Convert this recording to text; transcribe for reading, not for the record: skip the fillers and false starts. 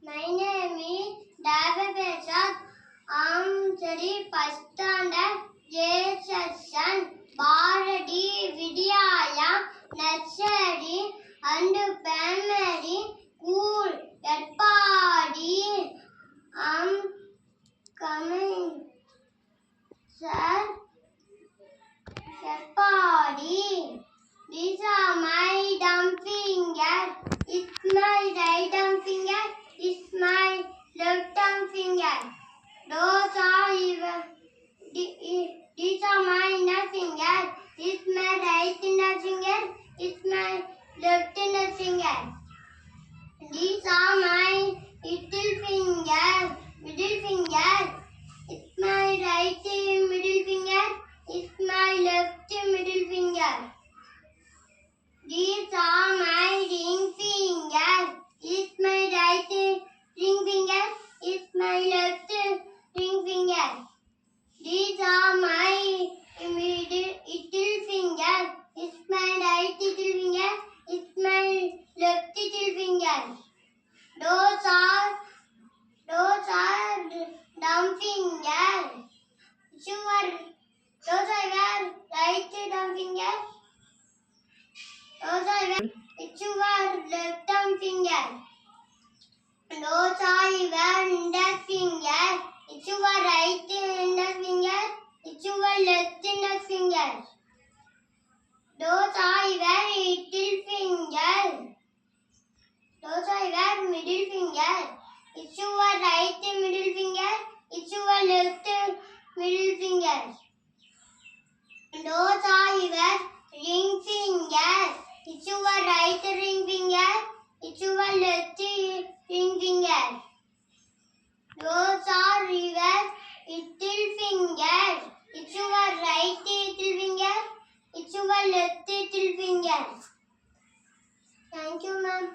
My name is David Prasad. I'm studying first standard A section, Bharati Vidyalaya Nursery and Primary School, Erpadi. I'm coming, sir. Erpadi. These are my dumb fingers. It's my right thumb finger. It's my left thumb finger. Those are even. These are my inner fingers. It's my right inner finger. It's my left inner finger. These are my little fingers, middle finger. It's my right middle finger. It's my left middle finger. These are my ring fingers. It's my right ring finger. It's my left ring finger. These are my little fingers. It's my right little finger. It's my left little finger. Those are dumb fingers. Those are your right thumb fingers. Those are your left thumb fingers. Those are your index fingers. It's your right index finger. It's your left index finger. Those are your little fingers. Those are your middle fingers. It's your right middle finger. It's your left middle finger. Those are your ring fingers. It's your right ring finger. It's your left ring finger. Those are your little fingers. It's your right little finger. It's your left little finger. Thank you, ma'am.